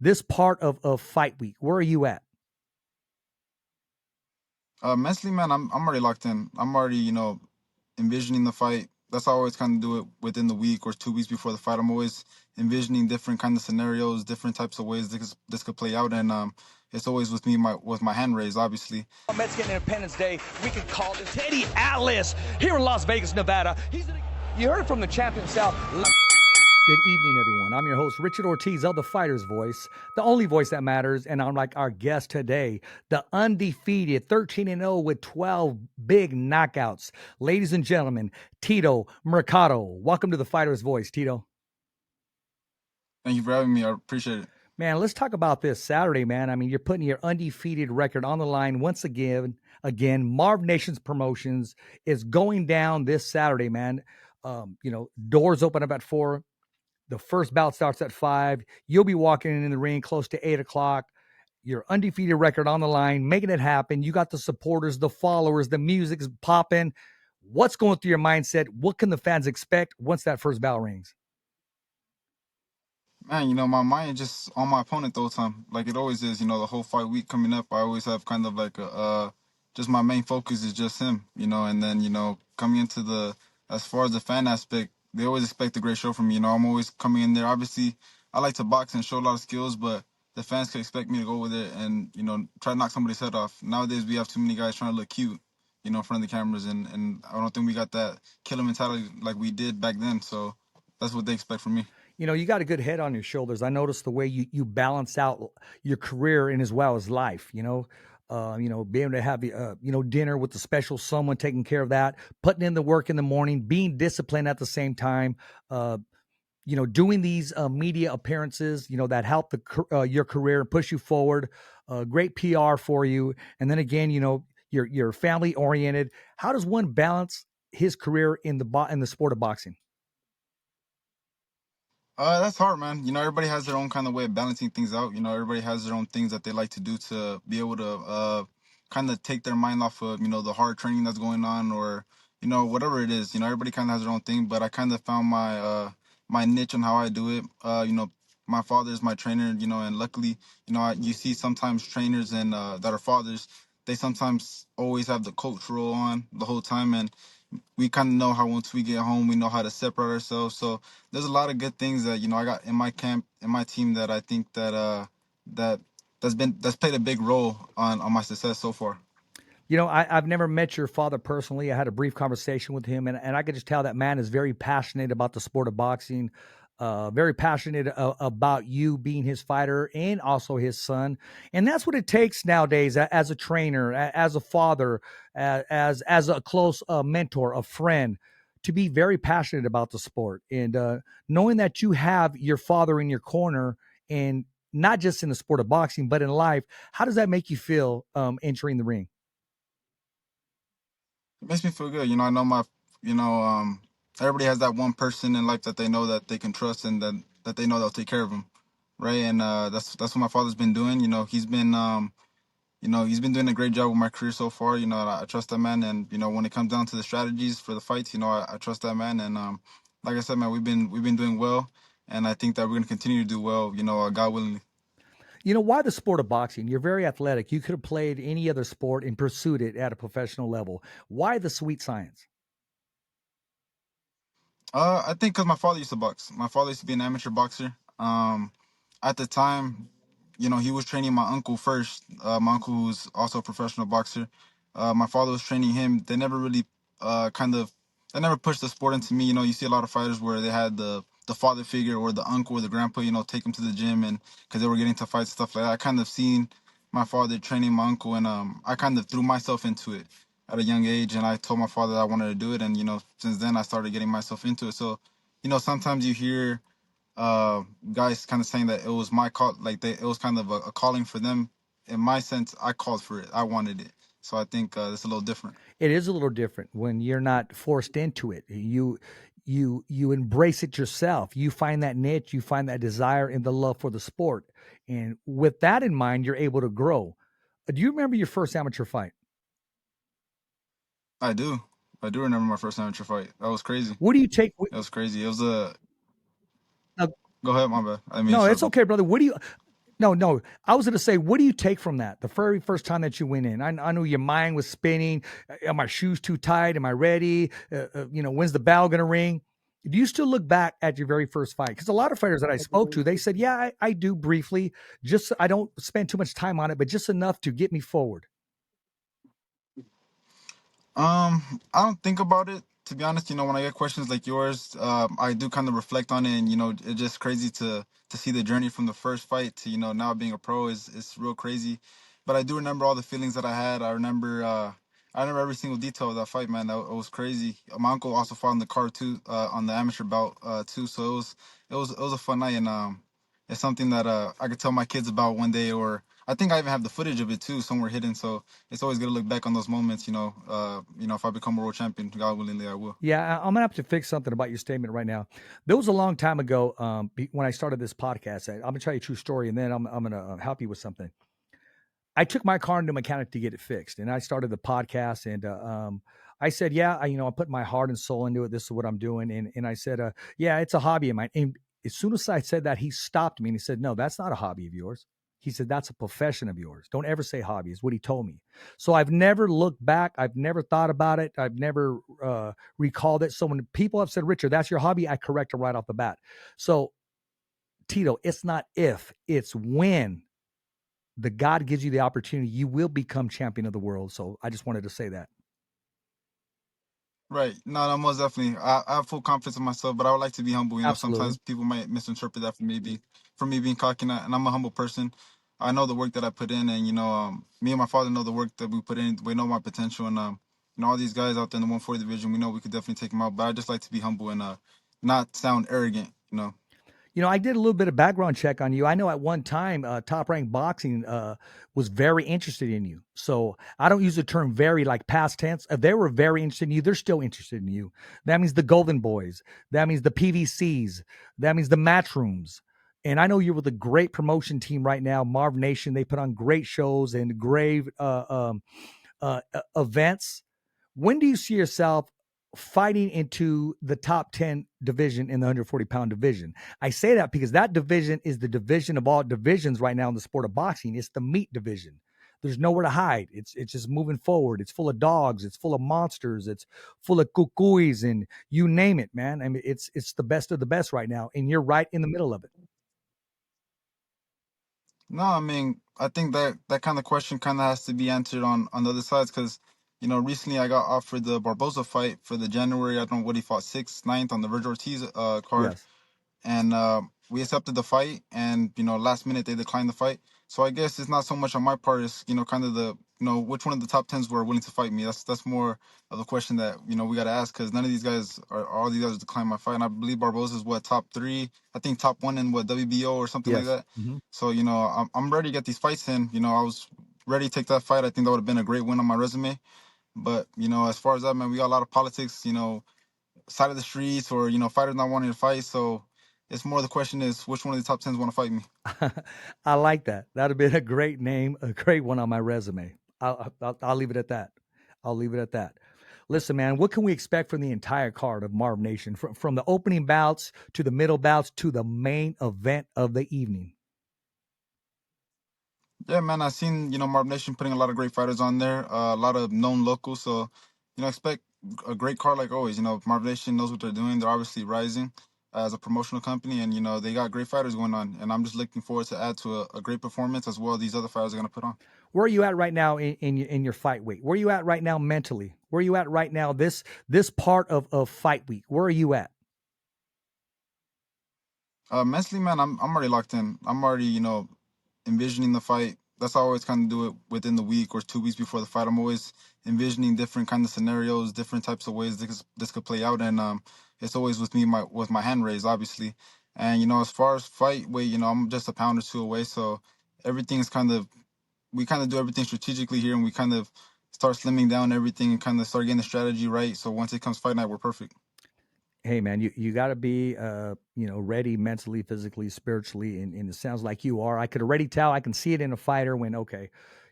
this part of fight week? Where are you at? Mentally, man, I'm already locked in. I'm already, envisioning the fight. That's how I always kind of do it within the week or 2 weeks before the fight. I'm always envisioning different kind of scenarios, different types of ways this could play out, and it's always with me, with my hand raised, obviously. Mexican Independence Day, we could call this Teddy Atlas here in Las Vegas, Nevada. You heard it from the champ himself. Good evening, everyone. I'm your host, Richard Ortiz of The Fighter's Voice, the only voice that matters. And I'm like our guest today, the undefeated 13-0 with 12 big knockouts. Ladies and gentlemen, TITO MERCADO. Welcome to The Fighter's Voice, TITO. Thank you for having me. I appreciate it. Man, let's talk about this Saturday, man. I mean, you're putting your undefeated record on the line once again. Marv Nations Promotions is going down this Saturday, man. Doors open up at 4. The first bout starts at 5. You'll be walking in the ring close to 8 o'clock. Your undefeated record on the line, making it happen. You got the supporters, the followers, the music's popping. What's going through your mindset? What can the fans expect once that first bell rings? Man, my mind is just on my opponent the whole time, like it always is. The whole fight week coming up, I always have kind of like just my main focus is just him, and then coming into as far as the fan aspect, they always expect a great show from me. I'm always coming in there. Obviously, I like to box and show a lot of skills, but the fans can expect me to go over there and try to knock somebody's head off. Nowadays, we have too many guys trying to look cute, in front of the cameras, and I don't think we got that killer mentality like we did back then. So that's what they expect from me. You got a good head on your shoulders. I noticed the way you balance out your career and as well as life, being able to have, dinner with the special someone taking care of that, putting in the work in the morning, being disciplined at the same time, doing these media appearances, that help your career and push you forward, great PR for you. And then again, you're family oriented. How does one balance his career in the sport of boxing? That's hard, man. Everybody has their own kind of way of balancing things out. Everybody has their own things that they like to do to be able to kind of take their mind off of, the hard training that's going on, or, whatever it is. Everybody kind of has their own thing, but I kind of found my niche on how I do it. My father is my trainer, and luckily, you see sometimes trainers and that are fathers, they sometimes always have the coach role on the whole time, and we kind of know how once we get home, we know how to separate ourselves. So there's a lot of good things that I got in my camp, in my team, that I think that's played a big role on my success so far. I've never met your father personally. I had a brief conversation with him, and I could just tell that man is very passionate about the sport of boxing, very passionate about you being his fighter and also his son. And that's what it takes nowadays as a trainer, as a father, as a close mentor, a friend, to be very passionate about the sport. And knowing that you have your father in your corner, and not just in the sport of boxing, but in life, how does that make you feel entering the ring? It makes me feel good. I know everybody has that one person in life that they know that they can trust, and that they know they'll take care of them, right? And that's what my father's been doing. He's been doing a great job with my career so far. I trust that man, and when it comes down to the strategies for the fights, I trust that man. And like I said, man, we've been doing well, and I think that we're gonna continue to do well. God willing. Why the sport of boxing? You're very athletic. You could have played any other sport and pursued it at a professional level. Why the sweet science? I think because my father used to box. My father used to be an amateur boxer. At the time, he was training my uncle first. My uncle, who's also a professional boxer. My father was training him. They never really they never pushed the sport into me. You see a lot of fighters where they had the father figure or the uncle or the grandpa, take him to the gym, and because they were getting to fights, stuff like that. I kind of seen my father training my uncle, and I kind of threw myself into it at a young age, and I told my father that I wanted to do it, and since then I started getting myself into it. So, sometimes you hear guys kind of saying that it was my call, like it was kind of a calling for them. In my sense, I called for it. I wanted it. So I think it's a little different. It is a little different when you're not forced into it. You embrace it yourself. You find that niche, you find that desire and the love for the sport. And with that in mind, you're able to grow. Do you remember your first amateur fight? I do. I do remember my first amateur fight. That was crazy. What do you take? That was crazy. It was a. Uh, Go ahead, my bad. I mean, no, sure. it's okay, brother. No. I was going to say, what do you take from that? The very first time that you went in, I know your mind was spinning. Are my shoes too tight? Am I ready? When's the bell going to ring? Do you still look back at your very first fight? Because a lot of fighters that I spoke to, they said, yeah, I do briefly. Just I don't spend too much time on it, but just enough to get me forward. I don't think about it, to be honest. When I get questions like yours, I do kind of reflect on it, and it's just crazy to see the journey from the first fight to now being a pro is real crazy. But I do remember all the feelings that I had. I remember every single detail of that fight, man. That it was crazy. My uncle also fought in the card too, on the amateur bout too. So it was a fun night, and it's something that I could tell my kids about one day, or I think I even have the footage of it too somewhere hidden. So it's always good to look back on those moments. If I become a world champion, God willingly, I will. Yeah, I'm gonna have to fix something about your statement right now. There was a long time ago when I started this podcast. I'm gonna tell you a true story, and then I'm gonna help you with something. I took my car into a mechanic to get it fixed, and I started the podcast. And I said, "Yeah, I put my heart and soul into it. This is what I'm doing." And I said, "Yeah, it's a hobby of mine." And as soon as I said that, he stopped me and he said, "No, that's not a hobby of yours." He said, "That's a profession of yours. Don't ever say hobby," is what he told me. So I've never looked back. I've never thought about it. I've never recalled it. So when people have said, "Richard, that's your hobby," I correct them right off the bat. So Tito, it's not if, it's when the God gives you the opportunity, you will become champion of the world. So I just wanted to say that. Right. No, most definitely. I have full confidence in myself, but I would like to be humble. Sometimes Absolutely. people might misinterpret that for me being cocky, and I'm a humble person. I know the work that I put in, and me and my father know the work that we put in. We know my potential, and all these guys out there in the 140 division, we know we could definitely take them out. But I just like to be humble and not sound arrogant. I did a little bit of background check on you. I know at one time, Top Rank Boxing was very interested in you. So I don't use the term very like past tense. If they were very interested in you, they're still interested in you. That means the Golden Boys. That means the PVCs. That means the Matchrooms. And I know you're with a great promotion team right now, Marv Nation. They put on great shows and great events. When do you see yourself fighting into the top 10 division in the 140-pound division? I say that because that division is the division of all divisions right now in the sport of boxing. It's the meat division. There's nowhere to hide. It's just moving forward. It's full of dogs. It's full of monsters. It's full of cucuys and you name it, man. I mean, it's the best of the best right now, and you're right in the middle of it. No, I mean, I think that kind of question kind of has to be answered on the other sides because, recently I got offered the Barboza fight for the January. I don't know what he fought, 6th, 9th on the Virgil Ortiz card, Yes. and we accepted the fight, and last minute they declined the fight. So I guess it's not so much on my part. It's kind of the which one of the top tens were willing to fight me. That's more of a question that we got to ask because none of these guys are all these guys declined my fight, and I believe Barboza is what top three. I think top one in what WBO or something like Yes. that. Mm-hmm. So I'm ready to get these fights in. I was ready to take that fight. I think that would have been a great win on my resume. But as far as that, man, we got a lot of politics. Side of the streets or fighters not wanting to fight. So it's more the question is which one of the top tens want to fight me. I like that. That'd have been a great name, a great one on my resume. I'll leave it at that. I'll leave it at that. Listen, man, what can we expect from the entire card of Marv Nation, from the opening bouts to the middle bouts to the main event of the evening? Yeah, man, I've seen Marv Nation putting a lot of great fighters on there, a lot of known locals. So expect a great card like always. Marv Nation knows what they're doing. They're obviously rising as a promotional company, and they got great fighters going on. And I'm just looking forward to add to a great performance as well. These other fighters are gonna put on. Where are you at right now in your fight week? Where are you at right now mentally? Where are you at right now this part of fight week? Where are you at? Mentally, man, I'm already locked in. I'm already envisioning the fight. That's how I always kind of do it within the week or 2 weeks before the fight. I'm always envisioning different kind of scenarios, different types of ways this could play out, and it's always with me with my hand raised, obviously. And as far as fight weight, I'm just a pound or two away, so everything's we kind of do everything strategically here, and we kind of start slimming down everything and kind of start getting the strategy right. So once it comes fight night, we're perfect. Hey man, you got to be ready mentally, physically, spiritually, and it sounds like you are. I could already tell. I can see it in a fighter when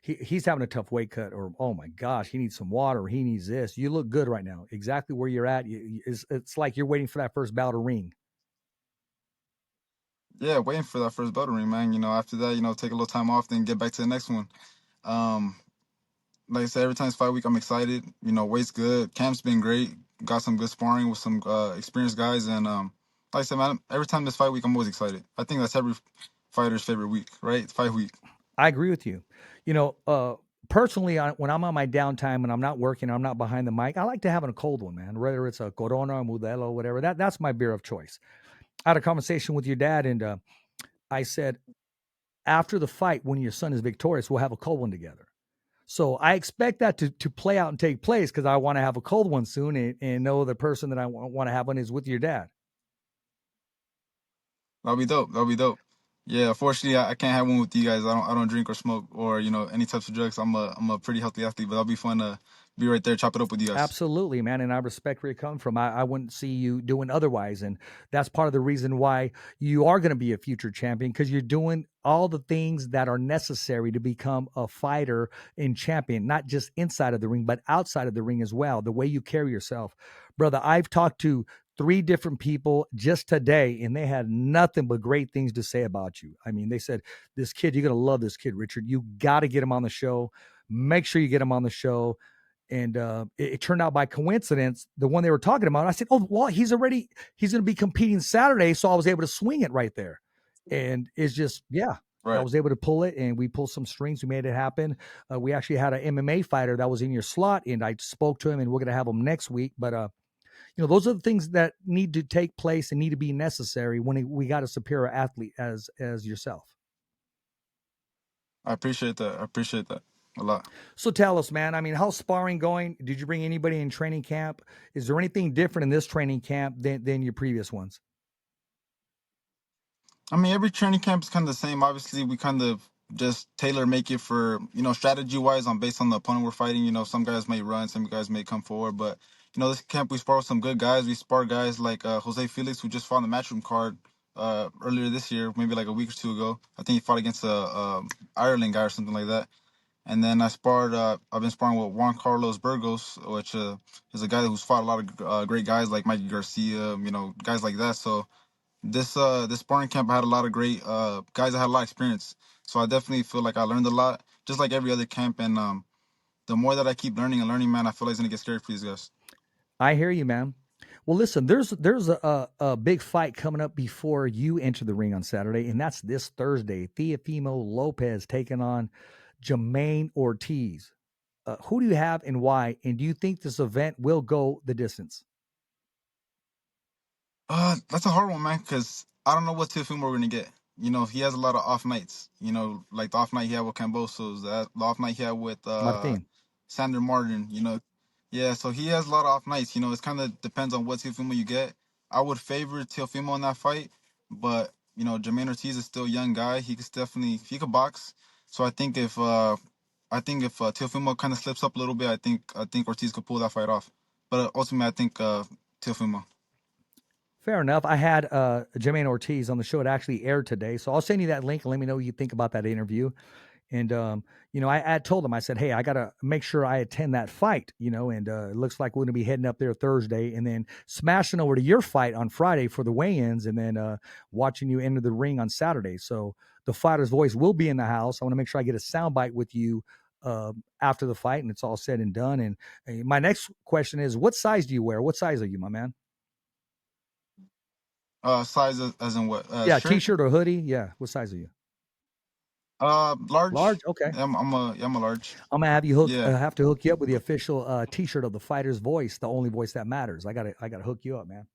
he's having a tough weight cut, or oh my gosh, he needs some water, or he needs this. You look good right now, exactly where you're at. It's like you're waiting for that first bout to ring. Yeah, waiting for that first belt ring, man. After that, take a little time off, then get back to the next one. Um, like I said, every time it's fight week, I'm excited. Weight's good. Camp's been great. Got some good sparring with some experienced guys, and like I said, man, every time this fight week, I'm always excited. I think that's every fighter's favorite week, right? Fight week. I agree with you. Personally, when I'm on my downtime and I'm not working, I'm not behind the mic, I like to have a cold one, man. Whether it's a Corona, Modelo, whatever. That's my beer of choice. I had a conversation with your dad, and I said, after the fight, when your son is victorious, we'll have a cold one together. So I expect that to play out and take place because I want to have a cold one soon and know the person that I want to have one is with your dad. That'll be dope. That'll be dope. Yeah, unfortunately, I can't have one with you guys. I don't drink or smoke or any types of drugs. I'm a pretty healthy athlete, but that'll be fun to be right there, chop it up with you guys. Absolutely, man. And I respect where you're coming from. I wouldn't see you doing otherwise. And that's part of the reason why you are going to be a future champion because you're doing all the things that are necessary to become a fighter and champion, not just inside of the ring, but outside of the ring as well. The way you carry yourself. Brother, I've talked to 3 different people just today, and they had nothing but great things to say about you. I mean, they said, this kid, you're going to love this kid, Richard. You got to get him on the show. Make sure you get him on the show. And it turned out by coincidence, the one they were talking about, I said, oh, well, he's going to be competing Saturday. So I was able to swing it right there. And it's just, yeah, I Right. was able to pull it and we pulled some strings. We made it happen. We actually had an MMA fighter that was in your slot and I spoke to him and we're going to have him next week. But, those are the things that need to take place and need to be necessary when we got a superior athlete as yourself. I appreciate that. I appreciate that a lot. So tell us, man, I mean, how's sparring going? Did you bring anybody in training camp? Is there anything different in this training camp than your previous ones? I mean, every training camp is kind of the same. Obviously, we kind of just tailor make it for, strategy wise on based on the opponent we're fighting. Some guys may run, some guys may come forward. But, this camp we spar with some good guys. We spar guys like Jose Felix, who just fought on the matchroom card earlier this year, maybe like a week or two ago. I think he fought against a Ireland guy or something like that. And then I've been sparring with Juan Carlos Burgos, which is a guy who's fought a lot of great guys like Mikey Garcia, guys like that. So this sparring camp, I had a lot of great guys that had a lot of experience. So I definitely feel like I learned a lot, just like every other camp. And the more that I keep learning and learning, man, I feel like it's gonna get scary for these guys. I hear you, man. Well, listen, there's a big fight coming up before you enter the ring on Saturday, and that's this Thursday. Teofimo Lopez taking on Jermaine Ortiz. Who do you have and why? And do you think this event will go the distance? That's a hard one, man, because I don't know what Teofimo we're gonna get. He has a lot of off nights. Like the off night he had with Cambosos, the off night he had with Martin. Sander Martin. Yeah, so he has a lot of off nights. It's kind of depends on what Teofimo you get. I would favor Teofimo in that fight, but Jermaine Ortiz is still a young guy. He could box. So I think if Teofimo kind of slips up a little bit, I think Ortiz could pull that fight off. But ultimately, I think Teofimo. Fair enough. I had Jermaine Ortiz on the show. It actually aired today. So I'll send you that link and let me know what you think about that interview. And, I told him, I said, hey, I got to make sure I attend that fight, and it looks like we're going to be heading up there Thursday and then smashing over to your fight on Friday for the weigh-ins and then watching you enter the ring on Saturday. So the fighter's voice will be in the house. I want to make sure I get a soundbite with you after the fight and it's all said and done. And my next question is, what size do you wear? What size are you, my man? Size as in what? Yeah, Shirt? t-shirt or hoodie. Yeah. What size are you? Large. Large. Okay. I'm a large. I'm gonna have you Yeah, have to hook you up with the official t-shirt of the fighter's voice, the only voice that matters. I gotta hook you up, man.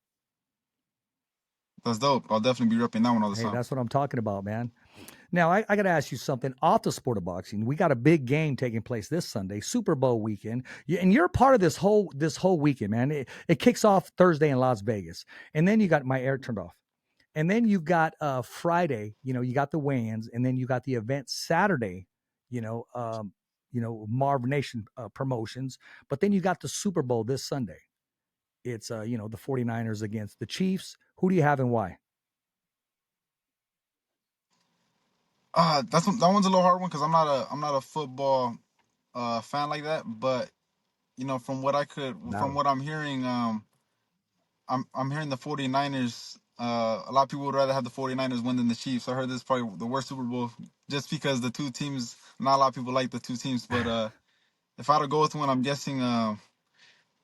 that's dope. I'll definitely be repping that one all the Hey, time. that's what I'm talking about, man. Now I gotta ask you something off the sport of boxing. We got a big game taking place this Sunday, Super Bowl weekend, and you're part of this whole weekend, man. It kicks off Thursday in Las Vegas, and then you got my air turned off. And then you got Friday, you got the weigh-ins, and then you got the event Saturday, Marv Nation promotions. But then you got the Super Bowl this Sunday. It's the 49ers against the Chiefs. Who do you have and why? That one's a little hard one because I'm not a football fan like that. But from No. what I'm hearing, I'm hearing the 49ers A lot of people would rather have the 49ers win than the Chiefs. I heard this is probably the worst Super Bowl just because the two teams. Not a lot of people like the two teams, but if I had to go with one, I'm guessing.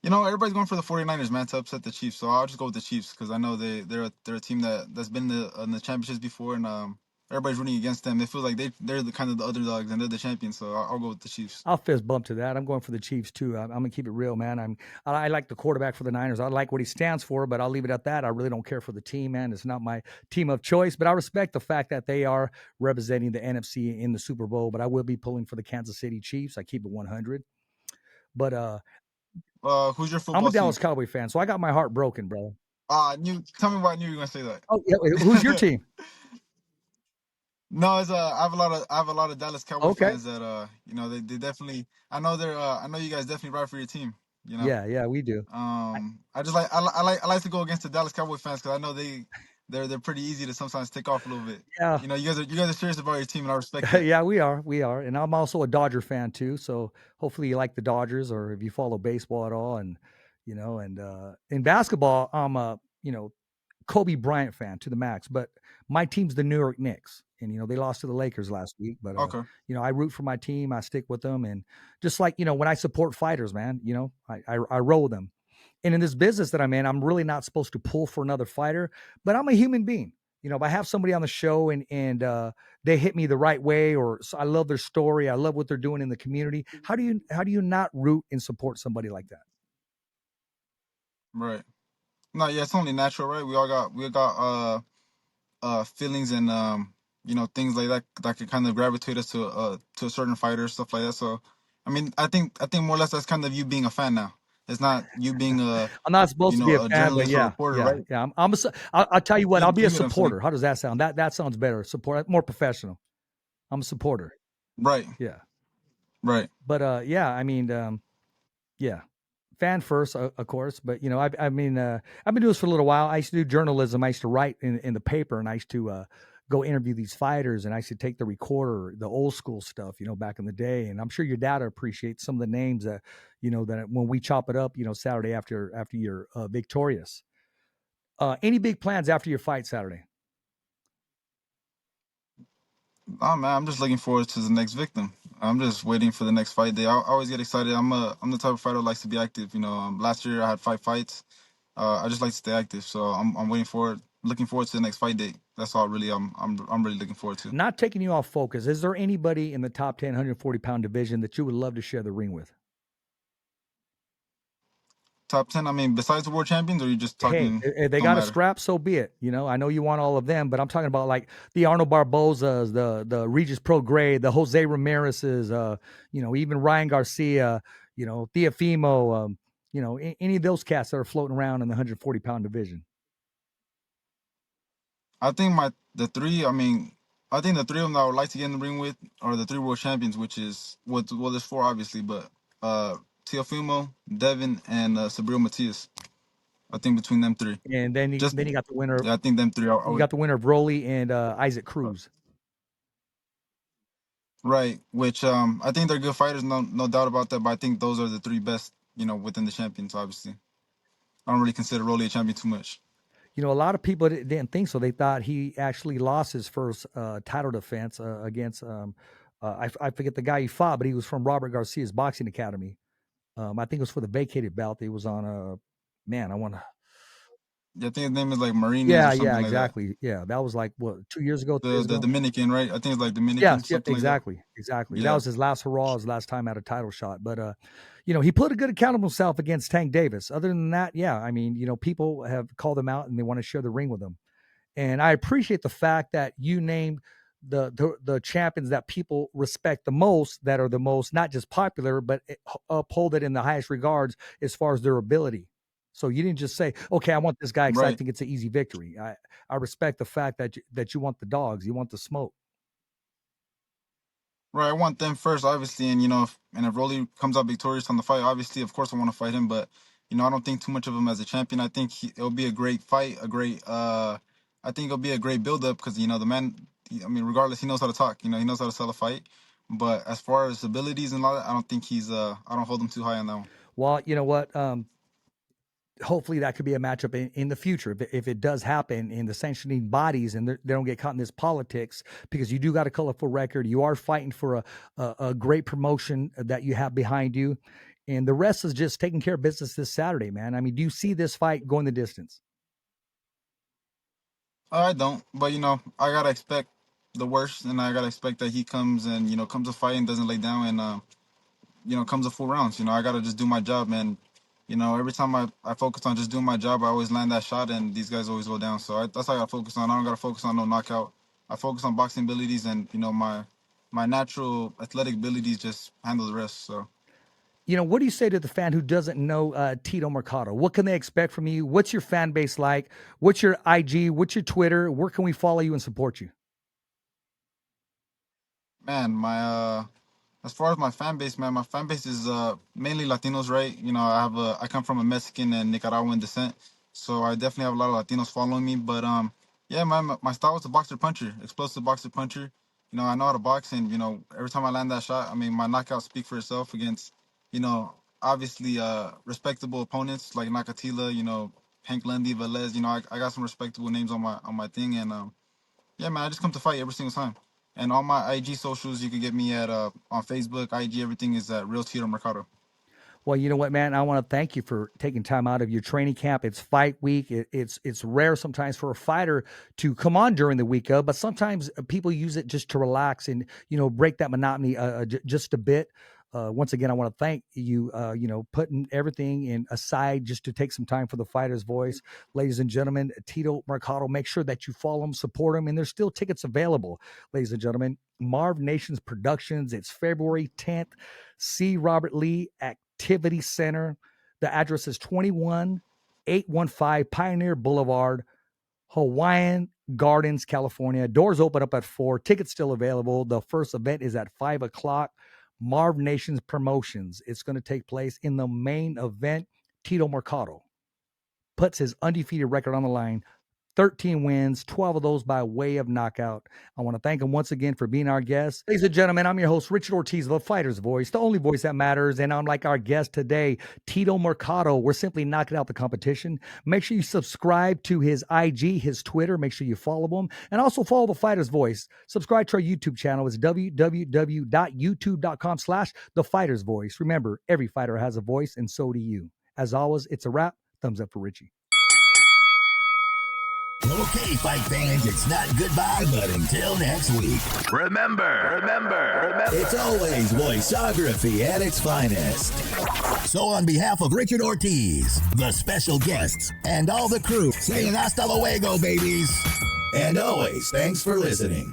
Everybody's going for the 49ers, man, to upset the Chiefs. So I'll just go with the Chiefs because I know they're a team that's been in the championships before, and everybody's rooting against them. It feels like they're the kind of the underdogs and they're the champions. So I'll go with the Chiefs. I'll fist bump to that. I'm going for the Chiefs too. I'm gonna keep it real, man. I like the quarterback for the Niners. I like what he stands for, but I'll leave it at that. I really don't care for the team, man. It's not my team of choice, but I respect the fact that they are representing the NFC in the Super Bowl. But I will be pulling for the Kansas City Chiefs. I keep it 100. But Who's your I'm football a Dallas team? Cowboy fan, so I got my heart broken, bro. Tell me why I knew you were gonna say that. Oh, yeah. Who's your team? No, it's I have a lot of Dallas Cowboy Okay. fans that they definitely. I know you guys definitely ride for your team. Yeah, we do. I just I like to go against the Dallas Cowboy fans because I know they're pretty easy to sometimes take off a little bit. Yeah. You guys are serious about your team, and I respect it. Yeah, we are, and I'm also a Dodger fan too. So hopefully you like the Dodgers, or if you follow baseball at all, and in basketball, I'm a Kobe Bryant fan to the max. But my team's the New York Knicks, and they lost to the Lakers last week. But Okay. I root for my team. I stick with them, and just like when I support fighters, man, I roll them. And in this business that I'm in, I'm really not supposed to pull for another fighter, but I'm a human being. If I have somebody on the show and they hit me the right way, or I love their story, I love what they're doing in the community. How do you not root and support somebody like that? Right. No, yeah, it's only natural, right? We all got feelings and things like that can kind of gravitate us to a certain fighter, stuff like that. So I mean, I think more or less that's kind of you being a fan now. It's not you being I'm not supposed to be a a fan, but journalist or yeah, reporter, yeah, right? yeah. I'll tell you what, I'll be You a get what I'm saying? supporter. How does that sound? That sounds better. Support, more professional. I'm a supporter. Right. Yeah. Right. But yeah, I mean, yeah, fan first, of course. But I've been doing this for a little while. I used to do journalism. I used to write in the paper, and I used to go interview these fighters, and I used to take the recorder, the old school stuff, back in the day. And I'm sure your dad appreciates some of the names that that when we chop it up, Saturday after you're victorious. Any big plans after your fight Saturday? Oh man, I'm just looking forward to the next victim. I'm just waiting for the next fight day. I always get excited. I'm the type of fighter who likes to be active. Last year I had 5 fights. I just like to stay active. So I'm looking forward to the next fight date. That's all really I'm really looking forward to. Not taking you off focus, is there anybody in the top 10 140-pound division that you would love to share the ring with? Top 10. I mean, besides the world champions, or are you just Hey, talking? if they Don't got a matter. scrap, so be it. I know you want all of them, but I'm talking about like the Arnold Barbosas, the Regis Prograis, the Jose Ramirez's, even Ryan Garcia, Teofimo, any of those cats that are floating around in the 140-pound division. I think the three. I mean, I think the three of them that I would like to get in the ring with are the 3 world champions, which is there's 4 obviously, but Teofimo, Devin, and Sabril Matias. I think between them 3. And then you got the winner. Yeah, I think them 3. You got the winner of Rolly and Isaac Cruz. Right, which I think they're good fighters, no doubt about that. But I think those are the 3 best, within the champions. Obviously, I don't really consider Rolly a champion too much. A lot of people didn't think so. They thought he actually lost his first title defense against I forget the guy he fought, but he was from Robert Garcia's boxing academy. I think it was for the vacated belt. He was on man, I want to. Yeah, I think his name is like Marines Yeah, or something like exactly. Yeah, that was like what 2 years ago, 3 years that. The ago. Dominican, right? I think it's like Dominican, Yes, yeah, something exactly. like that. That Yeah. was his last hurrah, his last time at a title shot. But he put a good account of himself against Tank Davis. Other than that, yeah, I mean, people have called him out and they want to share the ring with him. And I appreciate the fact that you named the champions that people respect the most, that are the most not just popular, but uphold it in the highest regards as far as their ability. So you didn't just say, okay, I want this guy because I Right. think it's an easy victory. I respect the fact that you want the dogs, you want the smoke. Right, I want them first, obviously, and if Rolly comes out victorious on the fight, obviously, of course, I want to fight him. But I don't think too much of him as a champion. I think it'll be a great fight, I think it'll be a great build up because the man. I mean, regardless, he knows how to talk. He knows how to sell a fight. But as far as abilities and all that, I don't think I don't hold him too high on that one. Well, you know what? hopefully that could be a matchup in the future if it does happen in the sanctioning bodies and they don't get caught in this politics, because you do got a colorful record. You are fighting for a great promotion that you have behind you, and the rest is just taking care of business this Saturday, man. I mean, do you see this fight going the distance? I don't, but I gotta expect the worst, and I gotta expect that he comes and comes to fight and doesn't lay down, and comes a full rounds. I gotta just do my job, and every time I focus on just doing my job, I always land that shot, and these guys always go down. So that's how I gotta focus on. I don't gotta focus on no knockout. I focus on boxing abilities, and my natural athletic abilities just handle the rest. So. What do you say to the fan who doesn't know Tito Mercado? What can they expect from you? What's your fan base like? What's your IG? What's your Twitter? Where can we follow you and support you? Man, my as far as my fan base, man, my fan base is mainly Latinos, right? I come from a Mexican and Nicaraguan descent, so I definitely have a lot of Latinos following me. But yeah, man, my style is a boxer puncher, explosive boxer puncher. I know how to box, and every time I land that shot, I mean, my knockouts speak for itself against, obviously respectable opponents like Nakatila, Hank Lundy, Velez. I got some respectable names on my thing, and yeah, man, I just come to fight every single time. And all my IG socials, you can get me at on Facebook, IG, everything is at Real Tito Mercado. Well, you know what, man? I want to thank you for taking time out of your training camp. It's fight week. It's rare sometimes for a fighter to come on during the week of, but sometimes people use it just to relax and break that monotony just a bit. Once again, I want to thank you, putting everything in aside just to take some time for the Fighter's Voice. Ladies and gentlemen, Tito Mercado, make sure that you follow him, support him, and there's still tickets available, ladies and gentlemen. Marv Nations Productions, it's February 10th, C. Robert Lee Activity Center. The address is 21815 Pioneer Boulevard, Hawaiian Gardens, California. Doors open up at 4. Tickets still available. The first event is at 5 o'clock. Marv Nations Promotions. It's going to take place in the main event. Tito Mercado puts his undefeated record on the line. 13 wins, 12 of those by way of knockout. I want to thank him once again for being our guest. Ladies and gentlemen, I'm your host, Richard Ortiz of The Fighter's Voice, the only voice that matters. And I'm like our guest today, Tito Mercado. We're simply knocking out the competition. Make sure you subscribe to his IG, his Twitter. Make sure you follow him. And also follow The Fighter's Voice. Subscribe to our YouTube channel. It's www.youtube.com/The Fighter's Voice. Remember, every fighter has a voice, and so do you. As always, it's a wrap. Thumbs up for Richie. Okay, fight fans, it's not goodbye, but until next week. Remember, it's always voiceography at its finest. So on behalf of Richard Ortiz, the special guests, and all the crew, saying hasta luego, babies. And always, thanks for listening.